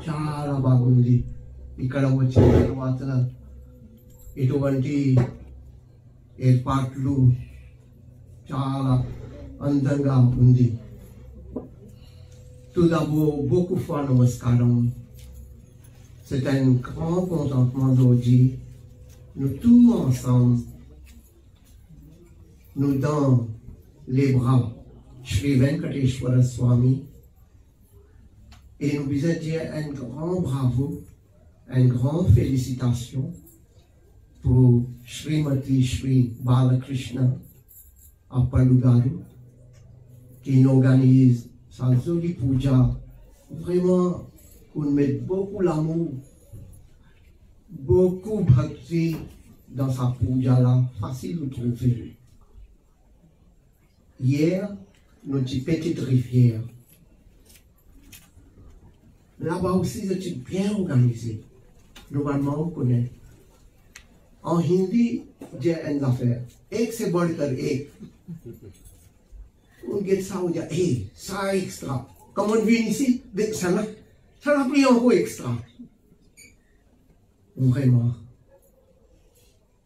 చాలా బాగుంది. ఇక్కడ వచ్చిన తర్వాత ఇటువంటి ఏర్పాట్లు చాలా అందంగా ఉంది. Tout d'abord, beaucoup fois namaskaram. C'est un grand contentement d'aujourd'hui. Nous tous ensemble, nous dans les bras Shri Venkateshwara Swami et nous voulons dire un grand bravo, une grande félicitation pour Srimati Shri Balakrishna Appalugaru qui organise sa jolie puja. Vraiment, on met beaucoup l'amour, beaucoup bhakti dans sa puja là, facile de trouver. Hier, notre petite rivière. Là-bas aussi, c'est bien organisé. Normalement, on connaît. En hindi, j'ai une affaire. Ek se बढ़कर ek. On get ça, on dit, ça extra. Comme on vient ici, ça n'a pris encore extra. Vraiment.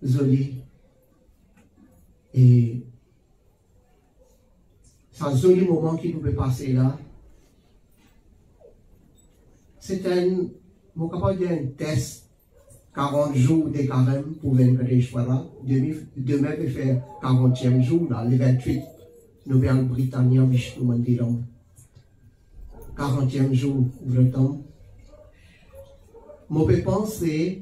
Joli. Et c'est un joli moment qui nous peut passer là. C'est un test 40 jours de carême pour Venkateshwara. Demain, on va faire 40e jour, là, le 28. Nous allons en Britannia, Vishnu Mandiram. 40e jour, vretam. Moi, je pense que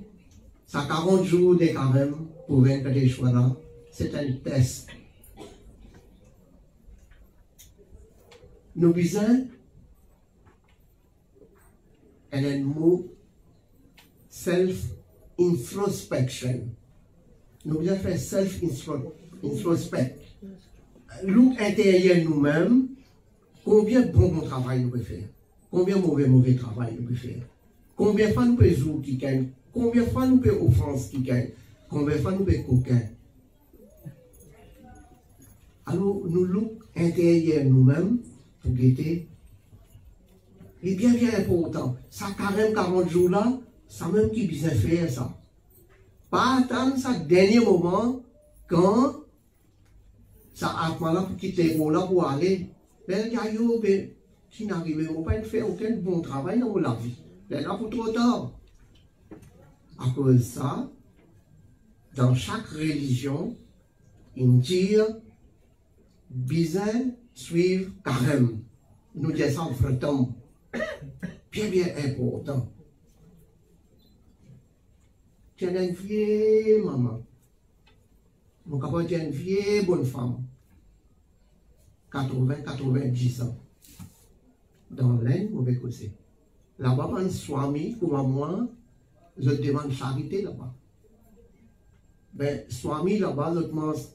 ça 40 jours de carême pour Venkateshwara, c'est un test. Nous besoin un mot self-introspection. Nous besoin faire self-introspect. Look intérieur nous-mêmes, combien bon travail nous pouvons faire, combien mauvais travail nous pouvons faire, combien de fois nous pouvons jouer qui gagne, combien de fois nous pouvons offense qui gagne, combien de fois nous pouvons coquin. Alors, nous look intérieur nous-mêmes pour guetter. Et bien important, ça carême 40 jours là, ça même qui bien faire ça. Pas attendre ça dernier moment quand ça atma là pour quitter le là pour aller. Ben yo ben qui n'arrive pas à faire aucun bon travail dans la vie. Ben là pour trop tard. À cause de ça, dans chaque religion, il dit bien suivre carême. Nous disons ça en fretom. Bien important. Tu es une vieille maman. Mon capable est une vieille bonne femme. 80-90 ans. Dans l'Inde, mauvais côté. Là-bas, un swami, comme moi, je demande charité là-bas. Ben, swami là-bas, je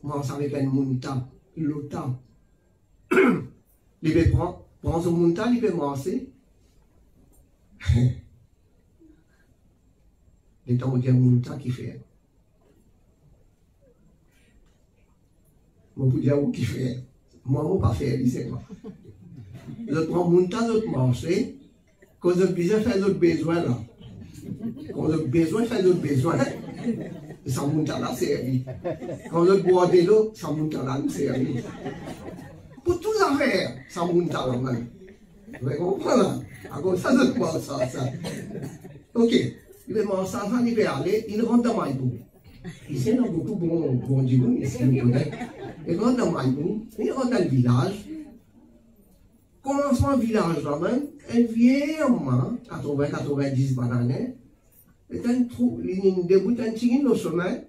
mange avec un munta, l'ota. Il peut prendre son munta, il peut manger. Les temps où il y a un munta qui fait. Moi, je peux dire où qui fait. Moi, je ne peux pas faire, c'est moi. Je prends mon temps de manger, quand j'ai besoin de faire d'autres besoins là. Quand j'ai besoin de faire d'autres besoins, ça monte à la série. Quand je bois de l'eau, ça monte à la série. Pour toutes les affaires, ça monte à la main. Vous comprenez? Alors ça, je pense ça. Ok. Il va manger ça, il va aller, il rentre dans ma boue. Ici, il y a beaucoup de bon Dieu, ici, vous connaissez. Il rentre dans ma boue, il rentre dans le village. Commencement village là-même, un vieil homme, 80-90 bananes, et un trou, il débute un petit au chemin,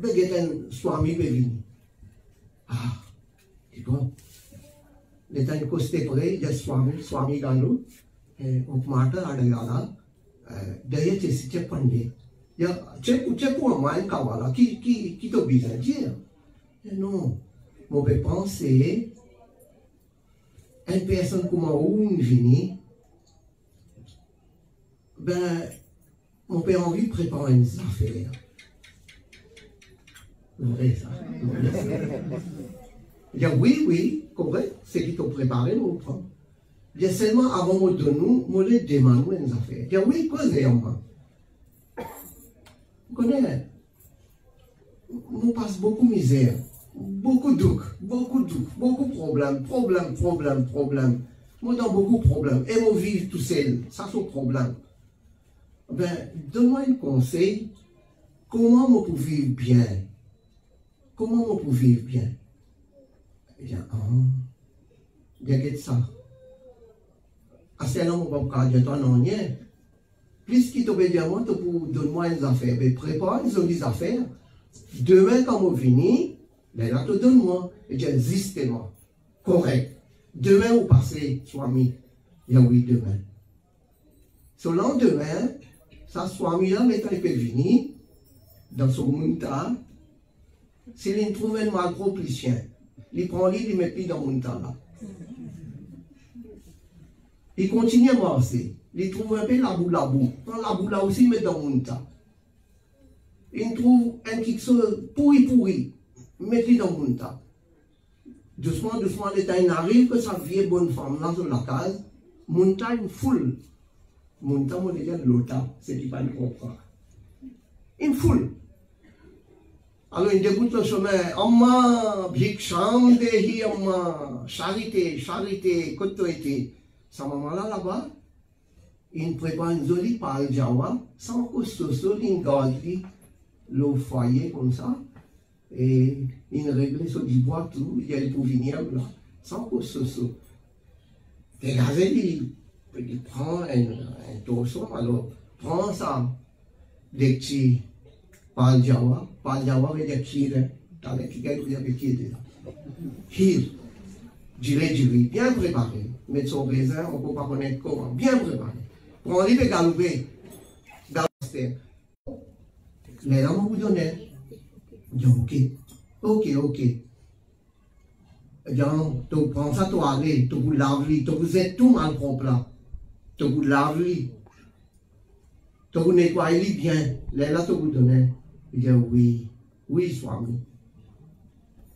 il y a un swami qui vient. Ah, c'est bon. Il y a un costé près, il y a un swami dans l'eau, et on peut marcher à la derrière, c'est pandé. Il y a un pour moi, un kawala, qui te dit à dire. Non, on peut penser. Une personne comme on vient, ben, on peut envie de préparer une affaire. Vrai ça. Il dit oui, correct, c'est qui t'ont préparé, on prend. J'ai seulement avant de nous, je les demande une affaire. Je dis oui, causez moi. Vous connaissez, nous passe beaucoup de misère, beaucoup de doute, beaucoup de problèmes. Moi, dans beaucoup de problèmes. Et moi, vivre tout seul, ça c'est un problème. Ben, donne-moi un conseil. Comment on peut vivre bien? Comment on peut vivre bien? Il dit, regarde ça. À ce moment, on va dire, toi, non, rien. Plus qu'il t'obéit dire, moi, tu peux donner-moi une affaire. Mais prépare les affaires. Demain, quand on finit, ben là, tu donnes-moi. Et je dis, justement, correct. Demain ou passé, Swami. Il y a oui, demain. Ce lendemain, ça, Swami, là, maintenant, il peut venir dans son monta. S'il trouve un macro plicien, il prend lui, il met lui dans le monta là. Il continue à marcher. Il trouve un peu la boue. Quand la boue là aussi, il met dans le monta. Il trouve un quelque chose pourri. Il met lui dans le monta. Doucement, le temps arrive que sa vieille bonne femme là sur la case, monta une foule. Monta, on dit l'autre, c'est qui pas le comprendre. Une foule. Alors, il dégoûte le chemin. Amma, bhiksham dehi amma, charité, kotoité. Sa maman là-bas, il prépare une jolie pâle jawa, sans que ce soit une garde, le foyer comme ça. Et il règle sur du bois tout, il y a le pour venir là, sans que ce soit. Regardez, il prend un torchon, alors prend ça, des petits pâle jawa avec des kires, dans les kires, il y a des kires là. Kire, durée, bien préparé. Mettre son raisin, on ne peut pas connaître comment, bien préparé. Prends les galoper, dans le stère. Les gens vous donnent. Ok. Tu prends ça, tu aller, tu vous laves, tu vous êtes tout mal propre là. Tu vous laves, tu vous nettoies bien. Là, tu vous donnes. Il dit oui, Swami.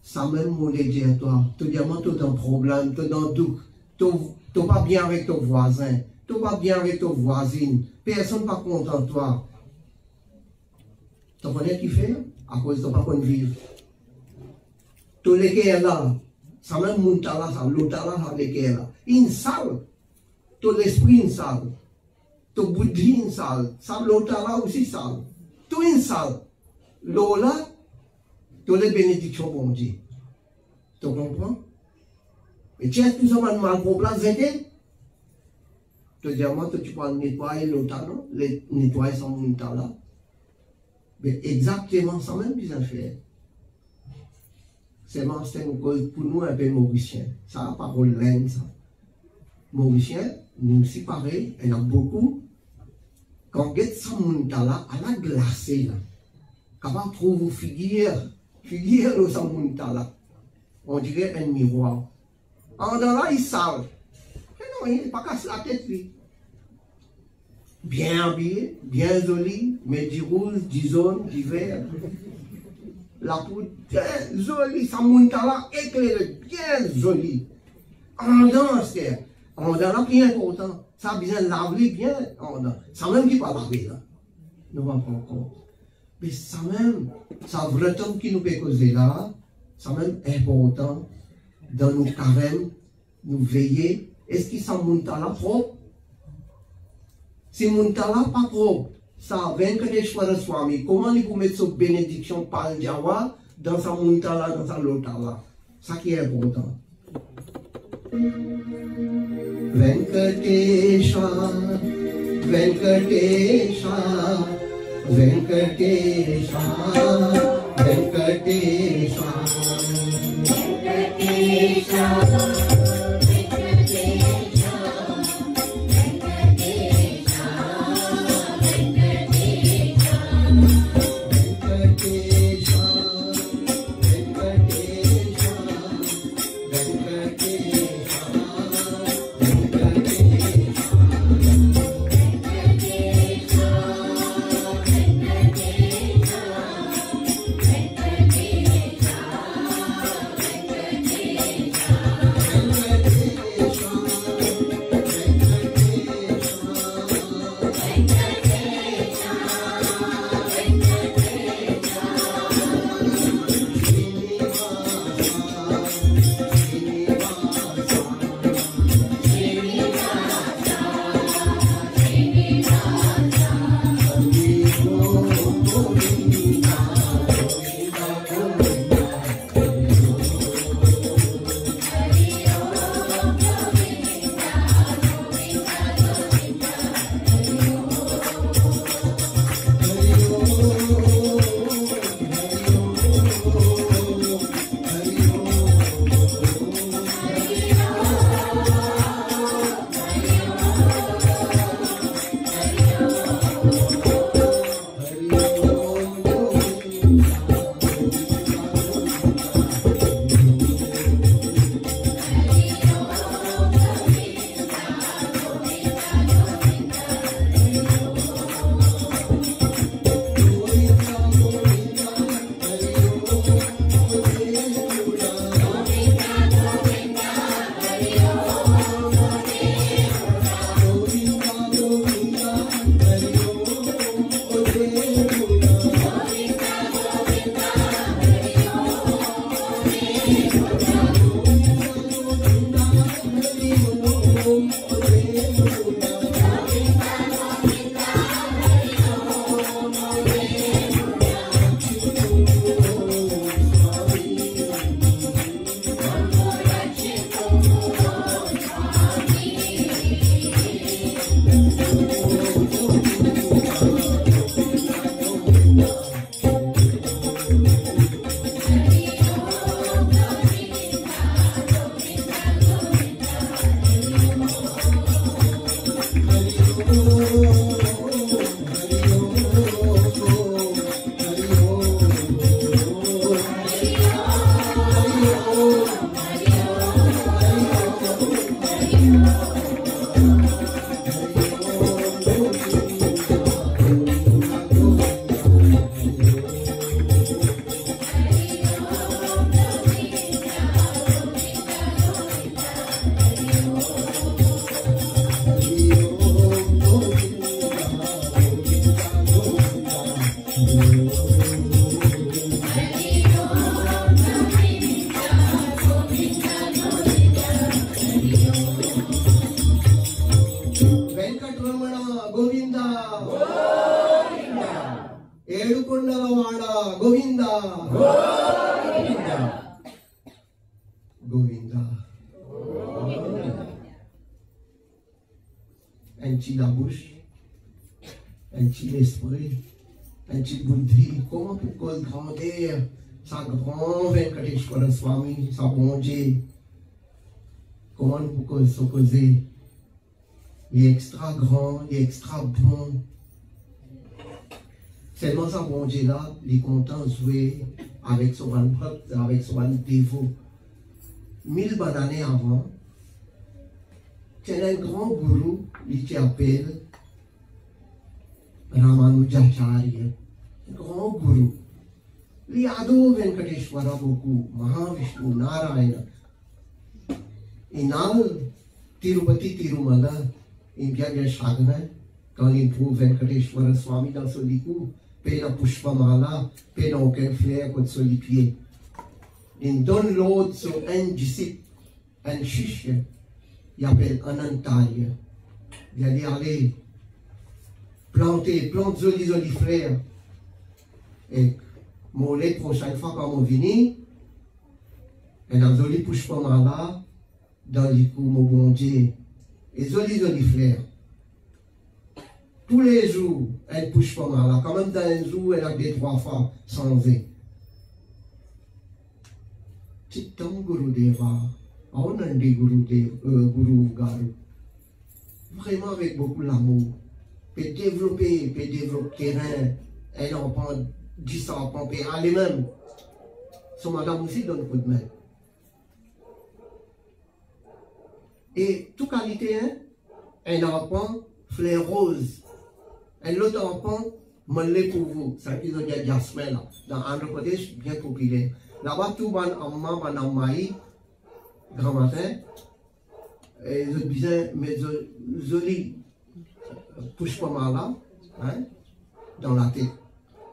Ça même mon dit à toi. Tu dis, moi, tu es dans un problème, tu es dans un doute. Tu n'es pas bien avec ton voisin. Tu n'es pas bien avec ton voisine. Personne n'est pas content de toi. Tu connais ce qu'il fait? À cause de ton pas vivre. Tous les guerres là, ça même monte là, ça l'autre là, ça les guerres là. Une salle, tout l'esprit une salle, tout bouddhi une salle, ça l'autre là aussi salle, tout une salle. L'eau là, toutes les bénédictions bon Dieu. Tu comprends? Et tu as tout ça mal pour place aider. Tu dis à moi, tu peux nettoyer l'autre là, nettoyer son monte là. Mais exactement ça même qu'ils ont fait. C'est une cause pour nous un peu mauricien. Ça n'a pas rôle laine, ça. Mauricien, nous aussi pareil, il y en a beaucoup. Quand on get ça monte là, elle a glacé là. Quand on trouve figure de ça monte là. On dirait un miroir. En dans là, il sale. Mais non, il n'est pas cassé la tête lui. Bien habillé, bien joli, mais du rouge, du jaune, du vert. La poudre, jolie, ça monte là, éclairé, bien joli. En danse, en dans là, bien important. Ça a besoin de laver bien en dans. Ça même qui pas laver là. Nous va prendre compte. Mais ça même, ça vrai temps qui nous peut causer là, ça même important dans nos carèmes, nous veiller. Est-ce qu'il s'en monte là propre? Si monte là pas propre, ça Venkateshwara Swami, comment il peut mettre sa bénédiction par le Jawa dans sa monte là, dans sa lota là? Ça qui est important. Venkatesha, Venkatesha, Venkatesha, Venkatesha, Venkatesha. Govinda. Edukundalawada, Govinda. Govinda. Un petit la bouche, un petit l'esprit, un petit bouddhi. Comment pour grandir sa grand Venkateshwara Swami, sa bon Dieu? Comment pour se causer? Il est extra grand, il est extra bon. Seulement sa bon Dieu là, il est content de jouer avec son bhakt, avec son dévot. 1000 années avant, il y a un grand gourou, il s'appelle Ramanujacharya. Un grand gourou. Il adore Venkateshwara beaucoup, Mahavishnu, Narayana. Et dans Tirupati, Tirumala, il y a des chagrin quand il trouve Venkateshwara Swami dans son lit, pena Pushpamala, pena aucun flair contre son pied. Il donne l'autre sur un disciple, un shishya, il appelle Anantarya. Il a dit, allez, plante joli frère. Et mon lait, prochaine fois quand on vient, et dans joli Pushpamala, dans les coups, mon bon Dieu, et joli frère. Tous les jours, elle pousse pas mal. Quand même, dans un jour, elle a des 3 fois sans V. Chitam Guru Deva, Aunandi Guru Garu. Vraiment avec beaucoup d'amour. Peut développer terrain. Elle en prend 10 ans, on peut aller même. Son madame aussi donne un coup de main. Et toute qualité, hein, elle en prend fleur rose. Et l'autre enfant, mollet pour vous. Ça qu'ils ont dit jasmin là. Dans Andhra Pradesh, bien populaire. Là-bas, tout le monde a maïs, grand matin. Et ils disaient, mais joli, pousse pas mal là, hein, dans la tête.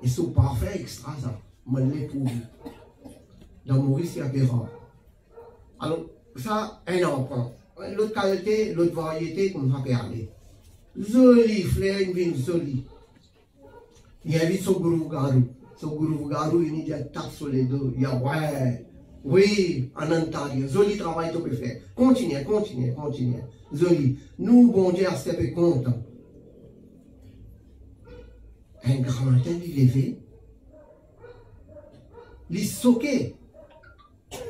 Ils sont parfaits, extra ça. Mollet pour vous. Dans Maurice, il y a des rares. Alors, ça, un enfant. L'autre qualité, l'autre variété, comme ça peut aller. Joli, fleur, une vigne jolie. Il y a vu son Guru Garu. Son Guru Garu, il dit, tape sur les deux. Il y a, ouais, oui, Anantarya. Joli travail que tu peux faire. Continuez. Joli. Nous, bon Dieu, à ce peu content. Un grand matin, il est levé. Il est soqué.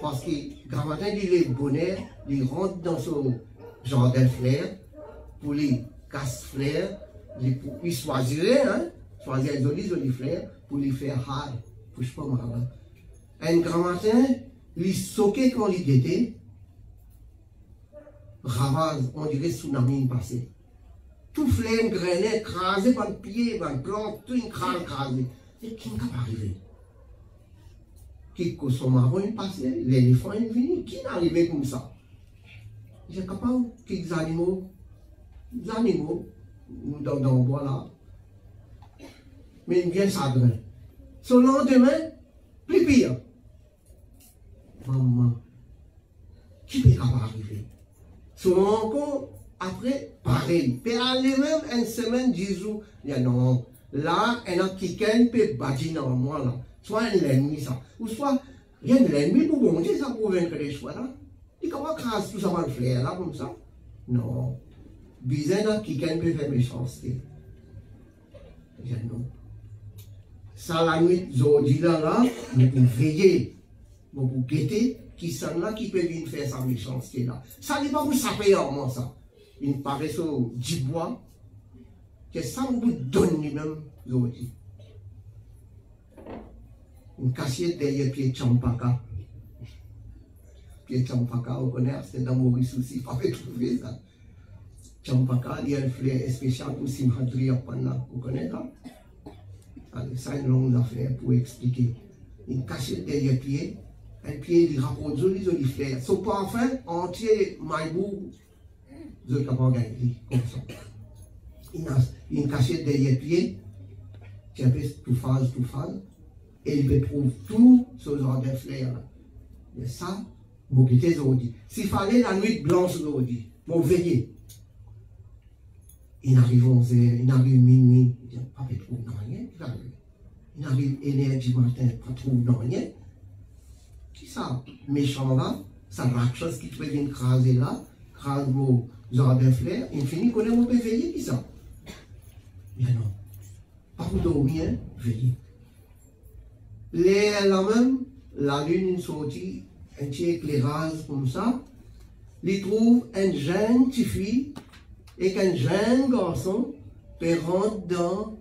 Parce que grand matin, il est bonheur. Il rentre dans son jardin de fleurs pour les casse-fleurs, il choisirait, hein, choisir un joli fleur pour les faire hard, pousse pas mal. Un grand matin, il soquait quand il était, ravage, on dirait tsunami passé. Tout fleur, grenet, écrasé par le pied, par le plante, tout écrasé. Et qui n'est pas arrivé? Qui son marron est passé, l'éléphant est venu, qui n'est arrivé comme ça? J'ai capable, quelques animaux, dans le bois là. Mais il vient chagrin. Son lendemain, plus pire. Maman, qui peut arriver? Son encore, après, pareil. Peut aller même une semaine, 10 jours. Il y a non. Là, il y a quelqu'un qui peut bâtir dans moi là. Soit un ennemi ça. Ou soit, il y a un ennemi pour bon Dieu, ça pour vaincre les choix là. Il ne peut pas craser tout ça dans le flair là comme ça. Non. Bizarre, quelqu'un peut faire méchanceté. Je dis non. Ça, la nuit, aujourd'hui là, nous pouvons veiller, nous pouvons guetter, qui sont là, qui peut venir faire sa méchanceté là. Ça n'est pas pour saper en moi ça. Il paraît sur 10 bois, que ça nous donne lui-même aujourd'hui. Une cachette derrière pied Champaka. Pied Champaka, on connaît, c'était dans Maurice aussi, il fallait trouver ça. Champaka, il y a une fleur spéciale pour Simhadri Appanna. Vous connaissez ça? Ça, c'est une longue affaire pour expliquer. Une cachette derrière pied, un pied, il rapporte joli fleur. Son parfum entier, Maïbou, je ne peux pas gagner comme ça. Il y a une cachette derrière pied, qui est un peu tout phase, et il peut trouver tout ce genre de fleurs. Mais ça, vous quittez aujourd'hui. S'il fallait la nuit blanche aujourd'hui, vous veillez. Il arrive 11h, il arrive minuit, il dit, pas trop, non, rien, il arrive énergie matin, pas trop, non, rien. Qui ça, méchant là, ça rakshas qui te fait une craser là, crase vos jardins fleurs, il finit qu'on est mon veiller, qui ça? Bien non, pas pour dormir, veiller. Là même, la lune sortit, un petit éclairage comme ça, il trouve un jeune petit fille et qu'un jeune garçon peut rentrer dans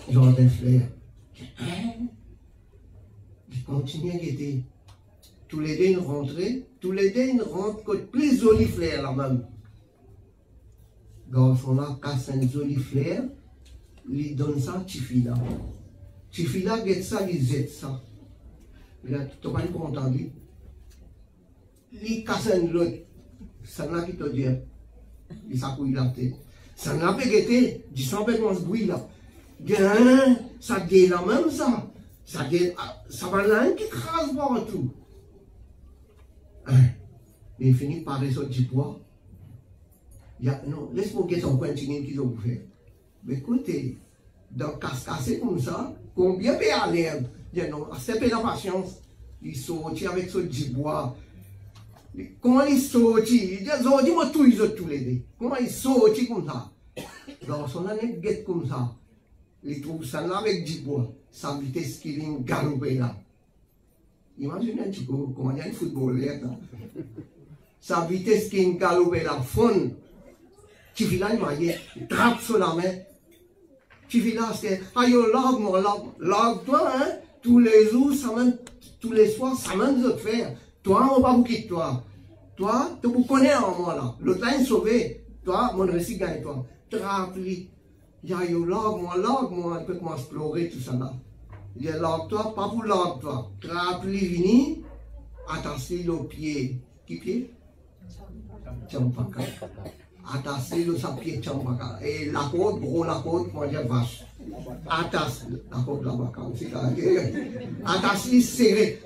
le jardin fleurs. Il continue à guetter. Tous les deux, ils rentrent que plus joli fleurs là même. Le garçon là casse un joli fleur, il donne ça à Tifila. Tifila guette ça, il jette ça. Il a tout pas content. Il casse un autre. Ça n'a qui te dit. Il s'accouille la tête. Ça n'a pas guetté. Il s'en fait dans ce bruit là. Ça dit la même ça. Ça va là qui crase partout. Il finit par résoudre du poids. Non, laisse-moi guetter son coin qui ont fait. Mais écoutez, dans casse-cassé comme ça, combien peut aller? Non, c'est pas la patience. Il sortit avec ce du bois. Comment il sortit? Il dit, dis-moi tout, ils ont tous les deux. Comment il sortit comme ça? Dans son année guette comme ça. Il trouve ça là avec du bois. Sa vitesse qu'il est galopé là. Imaginez un petit peu comment il y a un footballeur là. Sa vitesse qu'il est galopé là, fond. Tu vis là, il trappe sur la main. Tu vis là, c'est, aïe, log-toi, hein, tous les jours, ça même, tous les soirs, ça même de faire. Toi, on va vous quitter, toi. Toi, tu vous connais en moi là. L'autre là est sauvé. Toi, mon récit gagne, toi. Trappe-lui. Il y a eu log-moi, il peut commencer à explorer tout ça là. Il y a log-toi, pas pour log-toi. Trappe-lui, vini, attache-lui au pied. Qui pied? Champaka. Attache-lui le pied champaka. Et la côte, gros la côte, moi j'ai vache. Attache la côte là-bas, attache-lui serré.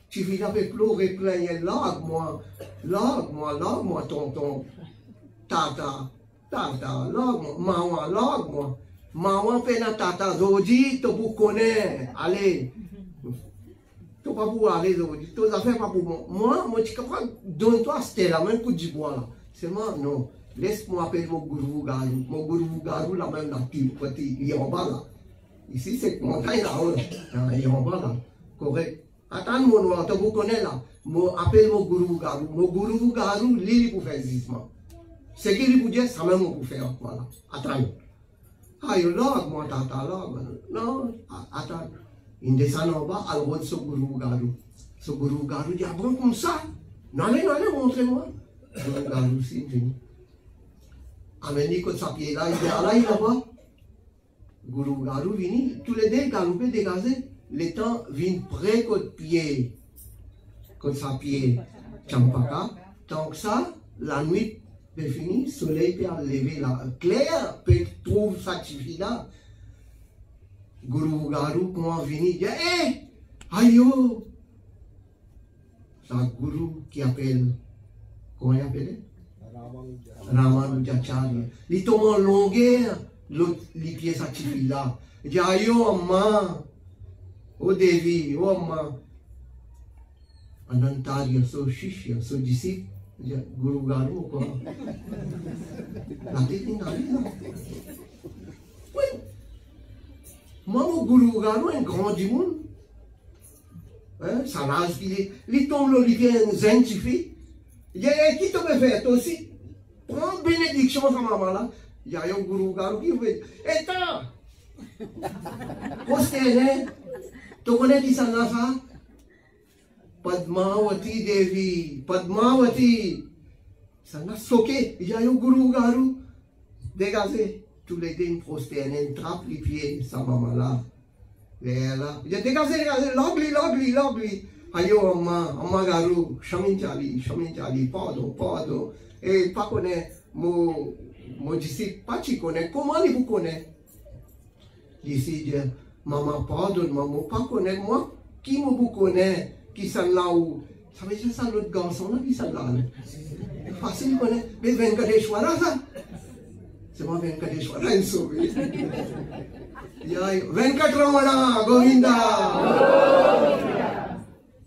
Tu viens avec pleurer plein, log-moi, tonton. Tata, log-moi. Maman fait na tata, zodi, tu vous connais, allez. Tu pas pour aller, zodi. Tu as fait pas pour moi. Moi, tu comprends, donne-toi, c'était la même coup de bois là. C'est moi, non. Laisse-moi appeler mon gourou garou. Mon gourou garou, la même là, il est en bas là. Ici, c'est montagne là-haut. Il est en bas là. Correct. Attends, mon noir, tu vous connais là. Appelle mon gourou garou. Mon gourou garou, lui, pour faire zisman. Ce qu'il vous dit, ça même pour faire. Voilà. Attends. Ah, il log, moi, tata, log. Non, attends. Il descend en bas, elle voit ce gourou garou. Ce gourou garou dit, ah bon, comme ça? Non, allez, montrez-moi. Le gourou garou, c'est fini. Amenez comme ça, pied là, il est là, il est là-bas. Gourou garou, vini, tous les deux, galopés, dégazés. Les temps viennent près de pied. Comme ça, pied, champaka. Tant que ça, la nuit est finie, le soleil peut lever là. Claire peut trouver sa fille là. Gourou garou, comment venir, il dit, hé, aïe, c'est un gourou qui appelle, comment il appelle? Ramanujacharya. Il tombe en longueur, les pieds sa fille là. Il dit, aïe, maman. Oh Devi, oh ma Anantarya, so Shishya, so disciple, Guru Garu, quoi. La tête n'est pas là. Oui. Moi, mon Guru Garu est un grand du monde. Ça lâche, il tombe là, il vient scientifique. Il dit, qui te veut faire, toi aussi? Prends bénédiction, sa maman là. Il y a un Guru Garu qui veut. Et toi? Postéré. Tu connais qui ça là ça? Padmavati Devi, Padmavati. Ça n'a soqué. Il y a un gourou garou. Dégagé. Tous les deux, une prosterne, trappe les pieds, sa maman là. Là. Il a dégagé, log-lui. Ayo, amma garou, chamin chali, pardon. Et pas connaît, mon disciple, pas tu connais. Comment il vous connaît? Ici, maman, pardonne, maman, pas connaître moi. Qui me connaît? Qui s'en là où? Ça veut dire ça, l'autre garçon là, qui s'en là. Facile, connaît. Mais Venkateshwara, ça. C'est moi Venkateshwara sauvé. Il y a 24 Ramana, Govinda.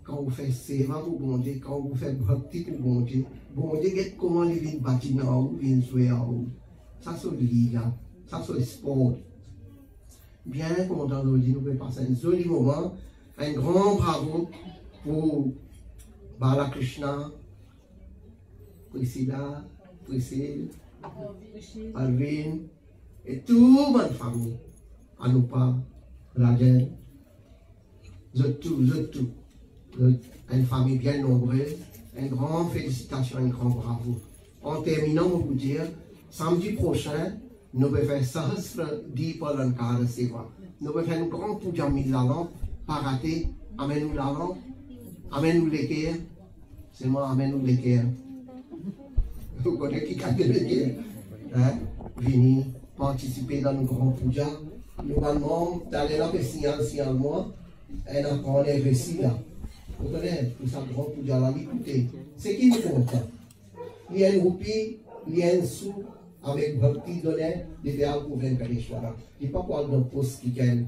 Quand vous faites séva pour bon Dieu, quand vous faites bhakti pour bon Dieu, comment les vignes bâtir dans vous, vignes jouer en vous. Ça, c'est le liga, ça, c'est le sport. Bien content d'aujourd'hui, nous pouvons passer un joli moment. Un grand bravo pour Balakrishna, Priscilla, Priscille, Alvin et toute ma famille. Anupa, Rajan, tout. Une famille bien nombreuse. Une grande félicitation, un grand bravo. En terminant, on vous dire, samedi prochain, nous allons faire Sahasra Deepalankara Seva. Nous allons faire une grande puja milalan, pas rater, amène-nous l'alan, amène-nous l'équerre. C'est moi, amène-nous l'équerre. Vous connaissez qui a l'équerre? Venez participer dans nos grands puja. Nous allons d'aller là, que signal moi, et on apprend les récits là. Vous connaissez, tout ça, grand puja là, écoutez. C'est qui nous compte? Il y a une roupie, il y a un sou. Avec Bhakti donné, des verres pour Venkateshwara. Il n'y a pas quoi de poste qui gagne.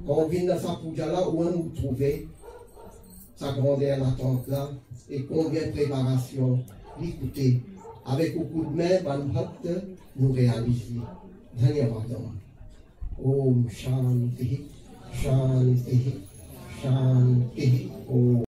Quand on vient dans sa puja là, où on nous trouve sa grandeur, l'attente là, et combien de préparation. Écoutez, avec beaucoup de main, Ban Bhakt, nous réalisons. Dhanyavad. Om Shanti, Shanti, Shanti. Om.